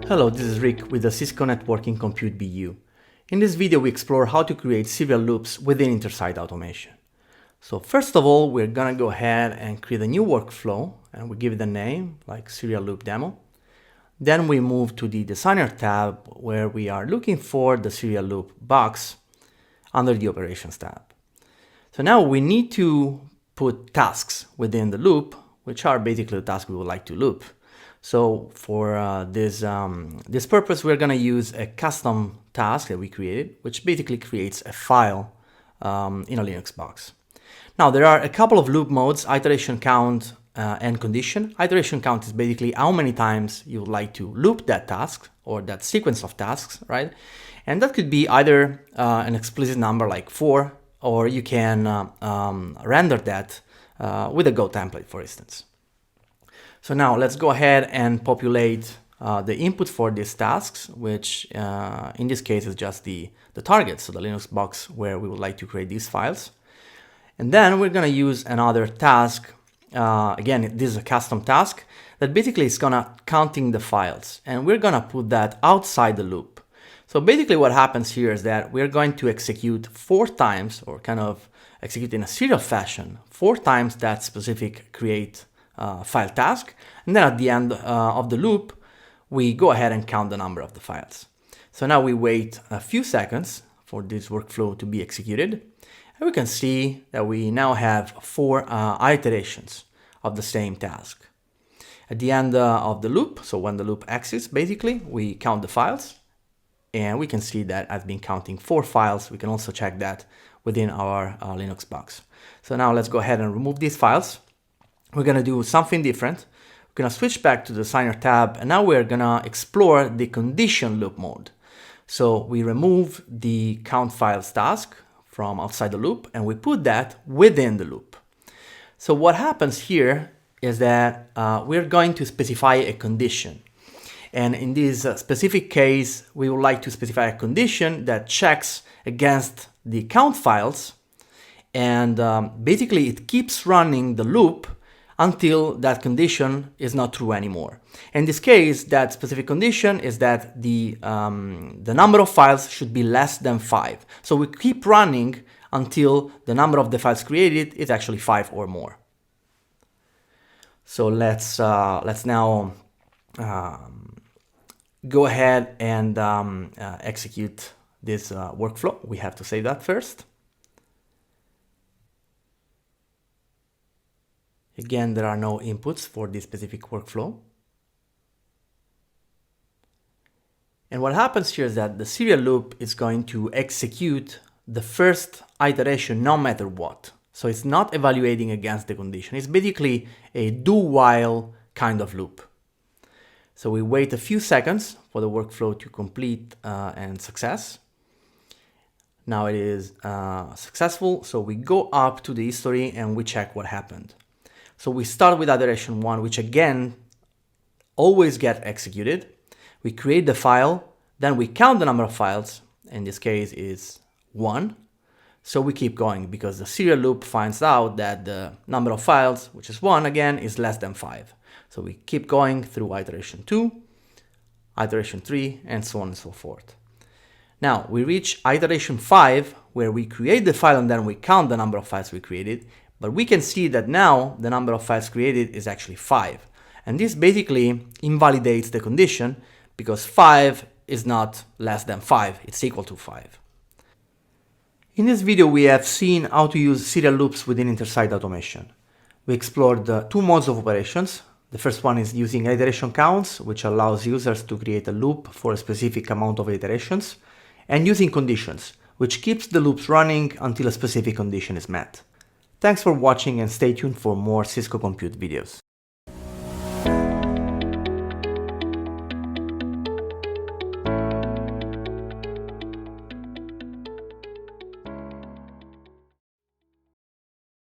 Hello, this is Rick with the Cisco Networking Compute BU. In this video, we explore how to create serial loops within Intersight Automation. So first of all, we're gonna go ahead and create a new workflow, and we give it a name like serial loop demo. Then we move to the Designer tab where we are looking for the serial loop box under the Operations tab. So now we need to put tasks within the loop, which are basically the tasks we would like to loop. So for this purpose, we're going to use a custom task that we created, which basically creates a file in a Linux box. Now, there are a couple of loop modes, iteration count and condition. Iteration count is basically how many times you would like to loop that task or that sequence of tasks, right? And that could be either an explicit number like 4, or you can render that with a Go template, for instance. So now let's go ahead and populate the input for these tasks, which in this case is just the target, so the Linux box where we would like to create these files. And then we're going to use another task. Again, this is a custom task that basically is going to counting the files, and we're going to put that outside the loop. So basically what happens here is that we're going to execute 4 times, or kind of execute in a serial fashion, 4 times that specific create file task, and then at the end of the loop we go ahead and count the number of the files. So now we wait a few seconds for this workflow to be executed, and we can see that we now have 4 iterations of the same task. At the end of the loop, so when the loop exits, basically we count the files, and we can see that I've been counting 4 files. We can also check that within our Linux box. So now let's go ahead and remove these files. We're going to do something different. We're going to switch back to the Designer tab, and now we're going to explore the condition loop mode. So we remove the count files task from outside the loop, and we put that within the loop. So what happens here is that we're going to specify a condition. And in this specific case, we would like to specify a condition that checks against the count files, and basically it keeps running the loop until that condition is not true anymore. In this case, that specific condition is that the number of files should be less than 5. So we keep running until the number of the files created is actually 5 or more. So let's now go ahead and execute this workflow. We have to save that first. Again, there are no inputs for this specific workflow. And what happens here is that the serial loop is going to execute the first iteration no matter what. So it's not evaluating against the condition. It's basically a do-while kind of loop. So we wait a few seconds for the workflow to complete and success. Now it is successful. So we go up to the history and we check what happened. So we start with iteration 1, which again always get executed. We create the file, then we count the number of files. In this case is 1. So we keep going because the serial loop finds out that the number of files, which is 1 again, is less than 5. So we keep going through iteration 2, iteration 3, and so on and so forth. Now we reach iteration 5, where we create the file and then we count the number of files we created. But we can see that now the number of files created is actually 5. And this basically invalidates the condition because 5 is not less than 5, it's equal to 5. In this video, we have seen how to use serial loops within Intersight Automation. We explored the 2 modes of operations. The first one is using iteration counts, which allows users to create a loop for a specific amount of iterations, and using conditions, which keeps the loops running until a specific condition is met. Thanks for watching, and stay tuned for more Cisco Compute videos.